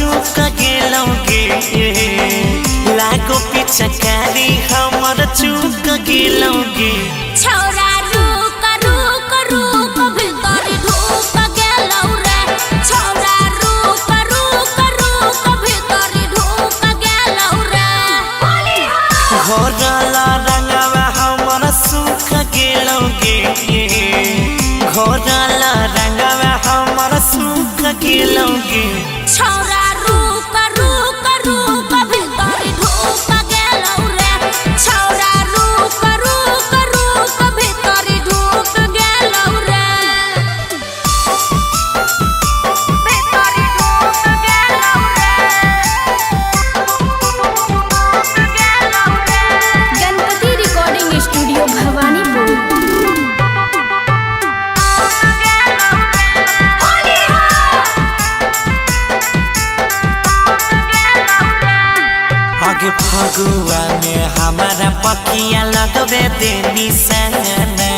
चूक गेलोगे लागो पिचकारी हमर चूक गेलोगे छौरा रुक रुक रुक भीतर ढुक गेलौ रे छौरा रुक रुक रुक भीतर ढुक गेलौ रे घोरला रंगवा हमर सुख गेलोगे घोरला रंगवा हमर सुख गेलोगे छौरा रुक रुक रुक भीतर ढुक गेलौ रे छौरा रुक रुक रुक भीतर ढुक गेलौ रे भीतर ढुक गेलौ रे गणपति रिकॉर्डिंग स्टूडियो भवानीपुर आगे फगुआ में हमारा पकिया लगबे देनी संगना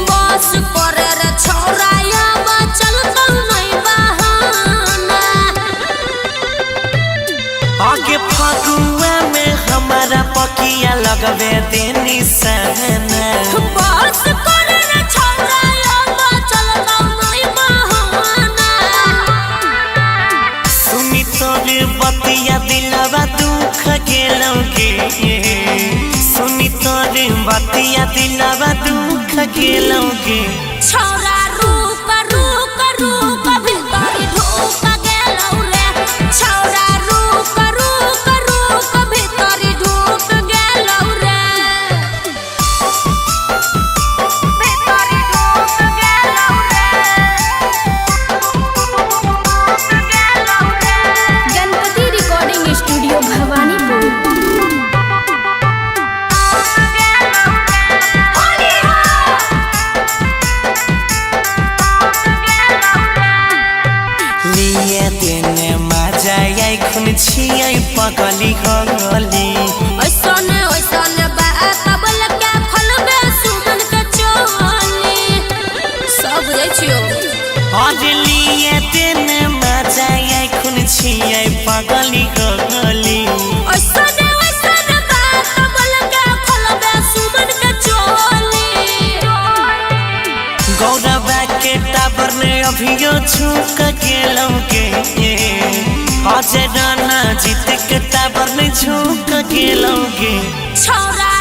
बस करे रे छौराया बचल तो नहीं बहाना आगे फगुआ में हमारा पकिया लगबे देनी संगना बस करे रे छौराया बचल तो नहीं बहाना सुनी तोरे बतिया दिलवा दुख गेलोगे सुनी तोरे बतिया दिलवा दुख गेलोगे छौरा रुक रुक रुक भीतर ढुक गेलौ रे छौरा रुक रुक रुक भीतर ढुक गेलौ रे भीतर ढुक गेलौ रे गणपति रिकॉर्डिंग स्टूडियो भवानीपुर लिए देने मजा आई खुन छियै पगली गली ओइसने ओइसने बात बोल के खोलबे सुमन के चोली सब बुझै छियो आज लिए देने मजा आई खुन छियै पगली गली ओइसने ओइसने बात बोल के खोलबे सुमन के चोली गौरवा के टाबर ने अभियो छूक गेलोगे आज राना जीत के टाबर ने छूक गेलोगे छौरा